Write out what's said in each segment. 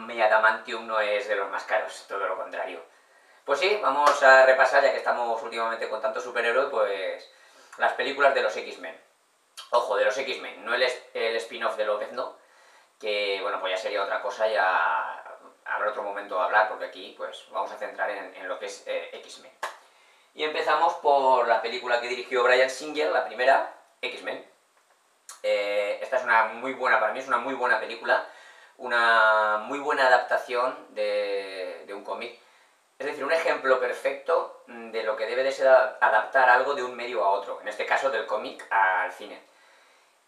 mi adamantium no es de los más caros, todo lo contrario. Pues sí, vamos a repasar, ya que estamos últimamente con tanto superhéroe, pues las películas de los X-Men. Ojo, de los X-Men, no el spin-off de Lobezno, que bueno, pues ya sería otra cosa, ya habrá otro momento a hablar, porque aquí pues vamos a centrar en lo que es X-Men. Y empezamos por la película que dirigió Bryan Singer, la primera, X-Men. Esta es una muy buena, para mí es una muy buena película, una muy buena adaptación de un cómic. Es decir, un ejemplo perfecto de lo que debe de ser adaptar algo de un medio a otro, en este caso del cómic al cine.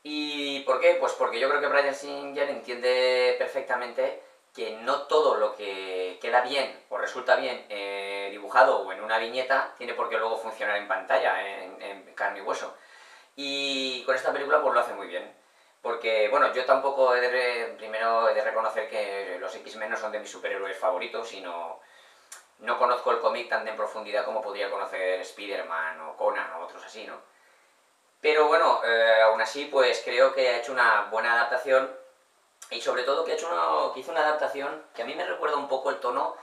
¿Y por qué? Pues porque yo creo que Bryan Singer entiende perfectamente que no todo lo que queda bien o resulta bien dibujado o en una viñeta tiene por qué luego funcionar en pantalla, en carne y hueso. Y con esta película pues lo hace muy bien. Porque, bueno, yo tampoco primero he de reconocer que los X-Men no son de mis superhéroes favoritos, sino no conozco el cómic tan en profundidad como podría conocer Spider-Man o Conan o otros así, ¿no? Pero bueno, aún así pues creo que ha hecho una buena adaptación y sobre todo que hizo una adaptación que a mí me recuerda un poco el tono.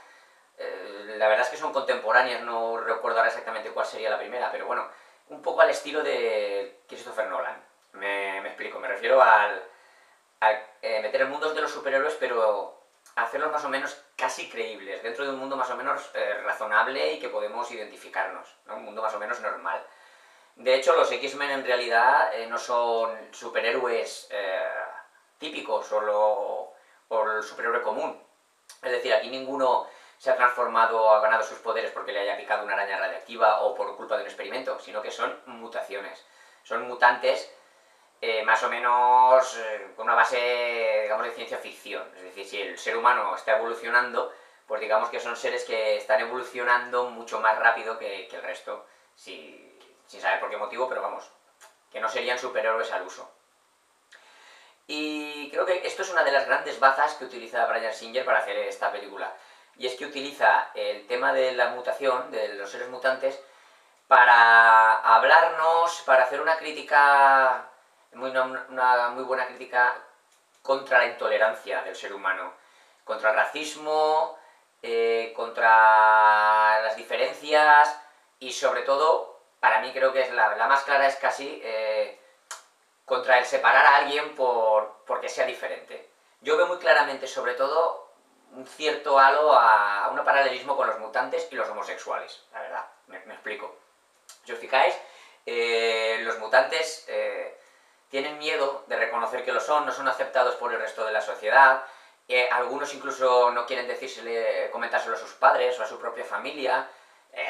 La verdad es que son contemporáneas, no recuerdo ahora exactamente cuál sería la primera, pero bueno, un poco al estilo de Christopher Nolan. Me explico, me refiero a meter en mundos de los superhéroes, pero hacerlos más o menos casi creíbles, dentro de un mundo más o menos razonable y que podemos identificarnos, ¿no? Un mundo más o menos normal. De hecho, los X-Men en realidad no son superhéroes típicos o el superhéroe común. Es decir, aquí ninguno se ha transformado o ha ganado sus poderes porque le haya picado una araña radiactiva o por culpa de un experimento, sino que son mutaciones. Son mutantes más o menos con una base, digamos, de ciencia ficción. Es decir, si el ser humano está evolucionando, pues digamos que son seres que están evolucionando mucho más rápido que el resto, sin saber por qué motivo, pero vamos, que no serían superhéroes al uso. Y creo que esto es una de las grandes bazas que utiliza Bryan Singer para hacer esta película. Y es que utiliza el tema de la mutación, de los seres mutantes, para hablarnos, para hacer una crítica, una muy buena crítica contra la intolerancia del ser humano, contra el racismo, contra las diferencias y sobre todo, para mí creo que es la más clara es casi contra el separar a alguien porque sea diferente. Yo veo muy claramente, sobre todo, un cierto halo a un paralelismo con los mutantes y los homosexuales, la verdad, me explico. Si os fijáis, los mutantes tienen miedo de reconocer que lo son, no son aceptados por el resto de la sociedad, algunos incluso no quieren comentárselo a sus padres o a su propia familia,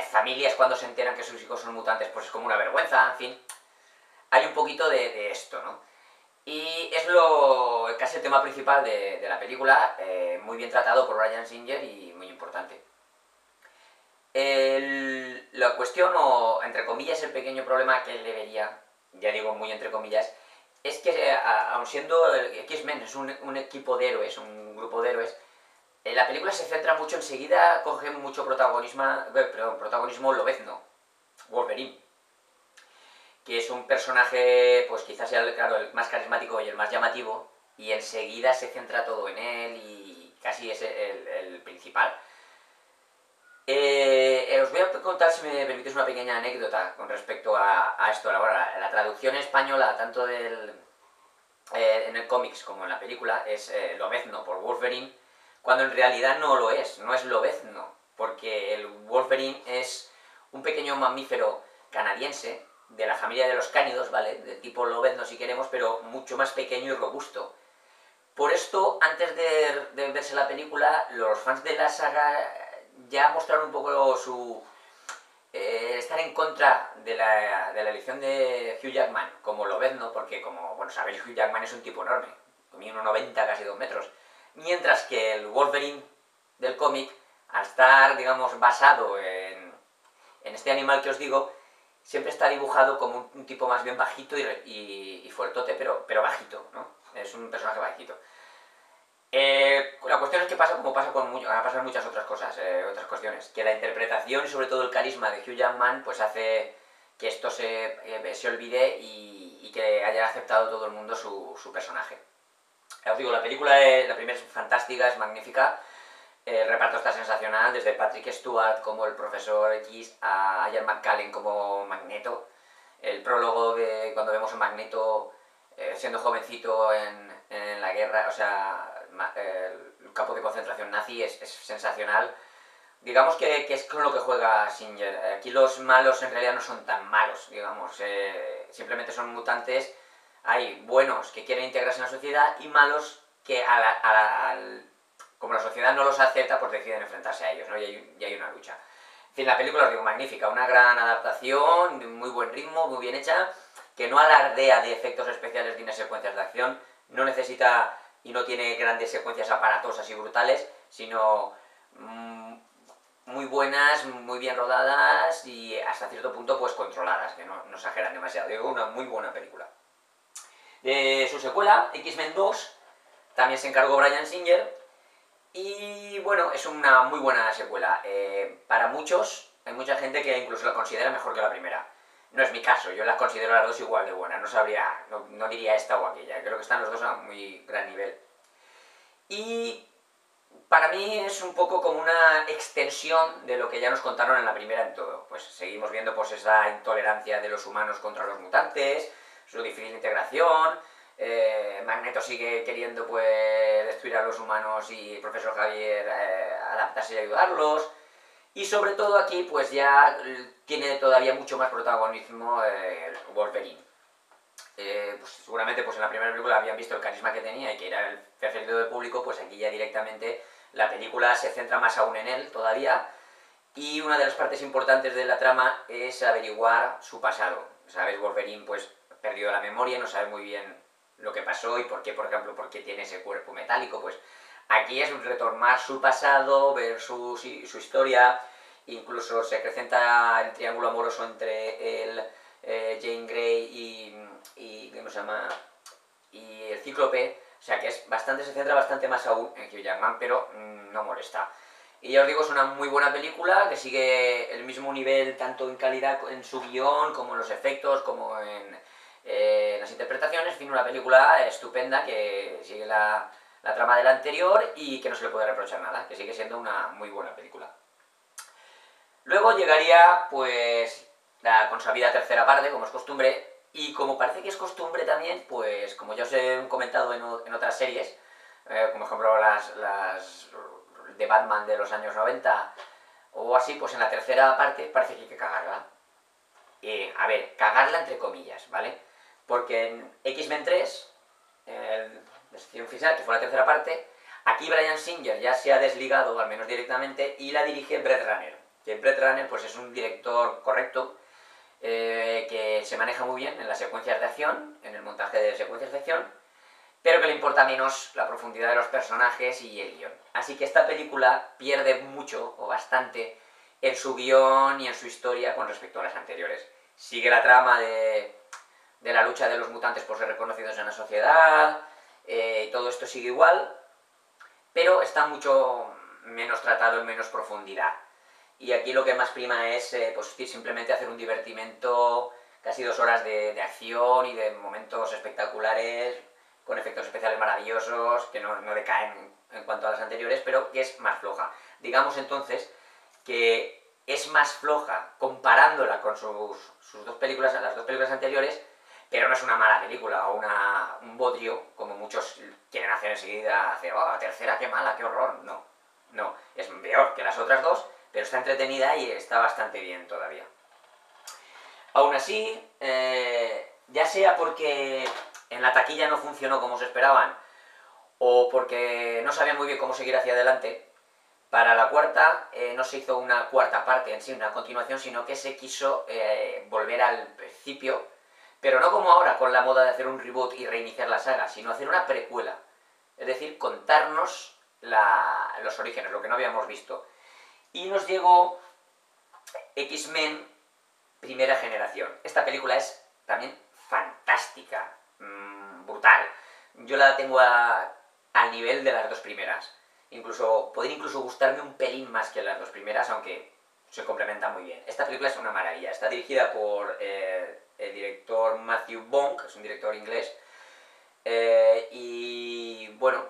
familias cuando se enteran que sus hijos son mutantes pues es como una vergüenza, en fin. Hay un poquito de esto, ¿no? Y es casi el tema principal de la película, muy bien tratado por Bryan Singer y muy importante. La cuestión, o entre comillas el pequeño problema que le vería, ya digo muy entre comillas, es que aun siendo X-Men es un equipo de héroes, un grupo de héroes, la película se centra mucho, enseguida coge mucho protagonismo Lobezno, Wolverine, que es un personaje, pues quizás sea claro, el más carismático y el más llamativo, y enseguida se centra todo en él y casi es el principal. Os voy a contar, si me permitís, una pequeña anécdota con respecto a esto. La traducción española, tanto en el cómics como en la película, es Lobezno por Wolverine, cuando en realidad no lo es, no es Lobezno, porque el Wolverine es un pequeño mamífero canadiense, de la familia de los cánidos, ¿vale? De tipo Lobezno si queremos, pero mucho más pequeño y robusto. Por esto, antes de verse la película, los fans de la saga ya mostraron un poco estar en contra de la elección de Hugh Jackman como Lobezno, porque como, bueno, sabéis, Hugh Jackman es un tipo enorme, mide 1,90, casi 2 metros, mientras que el Wolverine del cómic, al estar, digamos, basado en este animal que os digo, siempre está dibujado como un tipo más bien bajito y fuertote, pero bajito, ¿no? Es un personaje bajito. La cuestión es que pasa como pasa con muchas otras cosas, otras cuestiones, que la interpretación y sobre todo el carisma de Hugh Jackman pues hace que esto se olvide y que haya aceptado todo el mundo su personaje. Ya os digo, la película, la primera es fantástica, es magnífica. El reparto está sensacional, desde Patrick Stewart como el profesor X a Ian McKellen como Magneto. El prólogo de cuando vemos a Magneto siendo jovencito en la guerra, o sea, el campo de concentración nazi es sensacional. Digamos que es con lo que juega Singer. Aquí los malos en realidad no son tan malos, digamos. Simplemente son mutantes. Hay buenos que quieren integrarse en la sociedad y malos que como la sociedad no los acepta, pues deciden enfrentarse a ellos, ¿no? Y hay una lucha. En fin, la película, os digo, magnífica. Una gran adaptación, de muy buen ritmo, muy bien hecha, que no alardea de efectos especiales ni de secuencias de acción. No necesita y no tiene grandes secuencias aparatosas y brutales, sino muy buenas, muy bien rodadas y hasta cierto punto pues controladas, que no exageran demasiado. Digo, una muy buena película. De su secuela, X-Men 2, también se encargó Bryan Singer y bueno, es una muy buena secuela. Para muchos, hay mucha gente que incluso la considera mejor que la primera. No es mi caso, yo las considero las dos igual de buenas, no diría esta o aquella, creo que están los dos a muy gran nivel. Y para mí es un poco como una extensión de lo que ya nos contaron en la primera en todo. Pues seguimos viendo pues esa intolerancia de los humanos contra los mutantes, su difícil integración, Magneto sigue queriendo pues destruir a los humanos y el profesor Javier adaptarse y ayudarlos. Y sobre todo aquí pues ya tiene todavía mucho más protagonismo Wolverine. Pues seguramente pues en la primera película habían visto el carisma que tenía y que era el preferido del público, pues aquí ya directamente la película se centra más aún en él todavía, y una de las partes importantes de la trama es averiguar su pasado. ¿Sabes? Wolverine pues perdió la memoria, no sabe muy bien lo que pasó y por qué, por ejemplo, por qué tiene ese cuerpo metálico. Pues aquí es retomar su pasado, ver su historia, incluso se acrecenta el triángulo amoroso entre él, Jane Grey y ¿cómo se llama? Y el Cíclope. O sea que se centra bastante más aún en Hugh Jackman, pero no molesta. Y ya os digo, es una muy buena película que sigue el mismo nivel tanto en calidad en su guión, como en los efectos, como en las interpretaciones. En fin, una película estupenda que sigue la trama de la anterior y que no se le puede reprochar nada, que sigue siendo una muy buena película. Luego llegaría pues la consabida tercera parte, como es costumbre, y como parece que es costumbre también, pues como ya os he comentado en otras series, como por ejemplo las de Batman de los años 90 o así, pues en la tercera parte parece que hay que cagarla. A ver, cagarla entre comillas, ¿vale? Porque en X-Men 3, Destrucción Final, que fue la tercera parte, aquí Bryan Singer ya se ha desligado, al menos directamente, y la dirige Brett Ratner. Que Brett Ratner pues, es un director correcto, que se maneja muy bien en las secuencias de acción, en el montaje de secuencias de acción, pero que le importa menos la profundidad de los personajes y el guión. Así que esta película pierde mucho o bastante en su guión y en su historia con respecto a las anteriores. Sigue la trama de la lucha de los mutantes por ser reconocidos en la sociedad, todo esto sigue igual, pero está mucho menos tratado en menos profundidad. Y aquí lo que más prima es pues, simplemente hacer un divertimento, casi 2 horas de acción y de momentos espectaculares, con efectos especiales maravillosos, que no decaen en cuanto a las anteriores, pero que es más floja. Digamos entonces que es más floja comparándola con sus dos películas, las dos películas anteriores, pero no es una mala película o un bodrio, como muchos quieren hacer enseguida, hacer, oh, la tercera, qué mala, qué horror. No, es peor que las otras dos, pero está entretenida y está bastante bien todavía. Aún así, ya sea porque en la taquilla no funcionó como se esperaban, o porque no sabían muy bien cómo seguir hacia adelante, para la cuarta no se hizo una cuarta parte en sí, una continuación, sino que se quiso volver al principio, pero no como ahora, con la moda de hacer un reboot y reiniciar la saga, sino hacer una precuela. Es decir, contarnos los orígenes, lo que no habíamos visto. Y nos llegó X-Men Primera Generación. Esta película es también fantástica, brutal. Yo la tengo al nivel de las dos primeras. Podría incluso gustarme un pelín más que las dos primeras, aunque se complementa muy bien. Esta película es una maravilla. Está dirigida por el director Matthew Vaughn, que es un director inglés, Y bueno,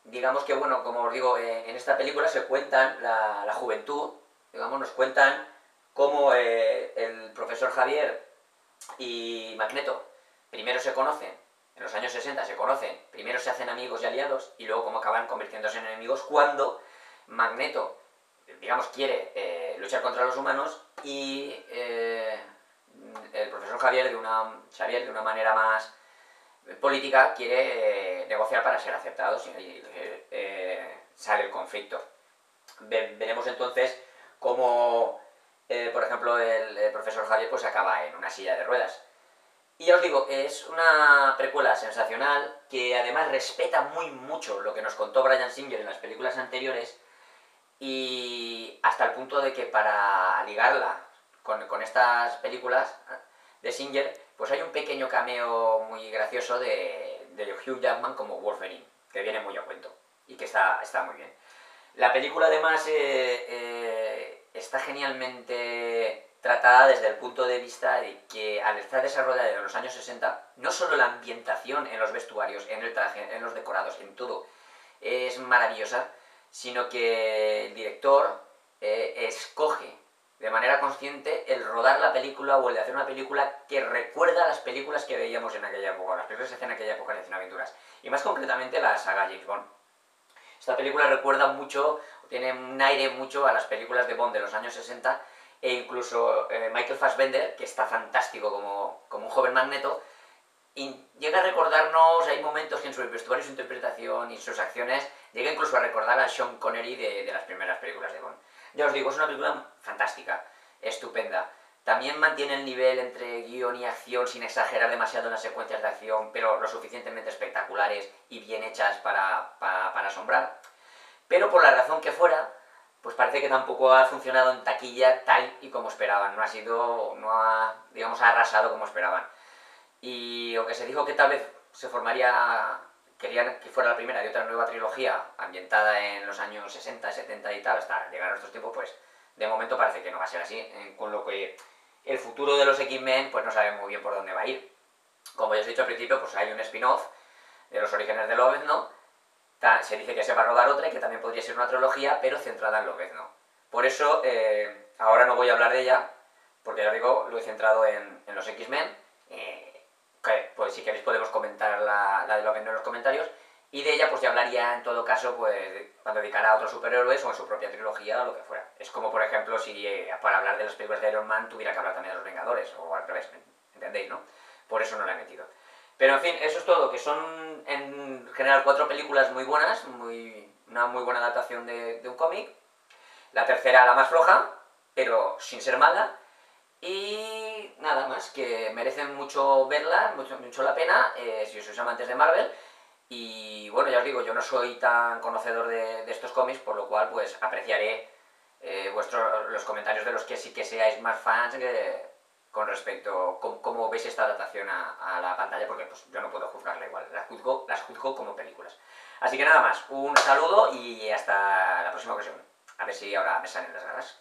digamos que, bueno, como os digo, en esta película se cuentan la juventud, digamos, nos cuentan cómo el profesor Javier y Magneto primero se conocen, en los años 60 se conocen, primero se hacen amigos y aliados, y luego cómo acaban convirtiéndose en enemigos cuando Magneto, digamos, quiere luchar contra los humanos y el profesor Xavier, de una manera más política, quiere negociar para ser aceptados y sale el conflicto. Veremos entonces cómo, por ejemplo, el profesor Javier pues acaba en una silla de ruedas. Y ya os digo, es una precuela sensacional que además respeta muy mucho lo que nos contó Bryan Singer en las películas anteriores, y hasta el punto de que para ligarla con estas películas de Singer, pues hay un pequeño cameo muy gracioso de Hugh Jackman como Wolverine, que viene muy a cuento y que está muy bien. La película además está genialmente tratada desde el punto de vista de que al estar desarrollada en los años 60, no solo la ambientación en los vestuarios, en el traje, en los decorados, en todo, es maravillosa, sino que el director escoge de manera consciente el rodar la película o el de hacer una película que recuerda a las películas que veíamos en aquella época, o las películas que hacían en aquella época de Cine Aventuras, y más concretamente la saga James Bond. Esta película recuerda mucho, tiene un aire mucho a las películas de Bond de los años 60, e incluso Michael Fassbender, que está fantástico como un joven Magneto, y llega a recordarnos, hay momentos que en su vestuario, su interpretación y sus acciones, llega incluso a recordar a Sean Connery de las primeras películas de Bond. Ya os digo, es una película fantástica, estupenda. También mantiene el nivel entre guión y acción sin exagerar demasiado en las secuencias de acción, pero lo suficientemente espectaculares y bien hechas para asombrar. Pero por la razón que fuera, pues parece que tampoco ha funcionado en taquilla tal y como esperaban. No ha, digamos, ha arrasado como esperaban. Y aunque se dijo que tal vez se formaría, querían que fuera la primera de otra nueva trilogía ambientada en los años 60, 70 y tal, hasta llegar a nuestros tiempos, pues de momento parece que no va a ser así, con lo que el futuro de los X-Men pues no sabemos muy bien por dónde va a ir. Como ya os he dicho al principio, pues hay un spin-off de los orígenes de Lobezno, se dice que se va a rodar otra y que también podría ser una trilogía, pero centrada en Lobezno. Por eso ahora no voy a hablar de ella, porque ya os digo, lo he centrado en los X-Men. Pues si queréis podemos comentar la de Lobezno en los comentarios, y de ella pues ya hablaría en todo caso pues cuando dedicara a otros superhéroes o en su propia trilogía o lo que fuera. Es como por ejemplo si para hablar de las películas de Iron Man tuviera que hablar también de los Vengadores, o al revés, ¿entendéis, no? Por eso no la he metido. Pero en fin, eso es todo, que son en general 4 películas muy buenas, una muy buena adaptación de un cómic. La tercera la más floja, pero sin ser mala. Y nada más, que merecen mucho verla, mucho la pena, si sois amantes de Marvel. Y bueno, ya os digo, yo no soy tan conocedor de estos cómics, por lo cual pues apreciaré los comentarios de los que sí que seáis más fans con respecto a cómo veis esta adaptación a la pantalla, porque pues yo no puedo juzgarla igual, las juzgo como películas. Así que nada más, un saludo y hasta la próxima ocasión. A ver si ahora me salen las ganas.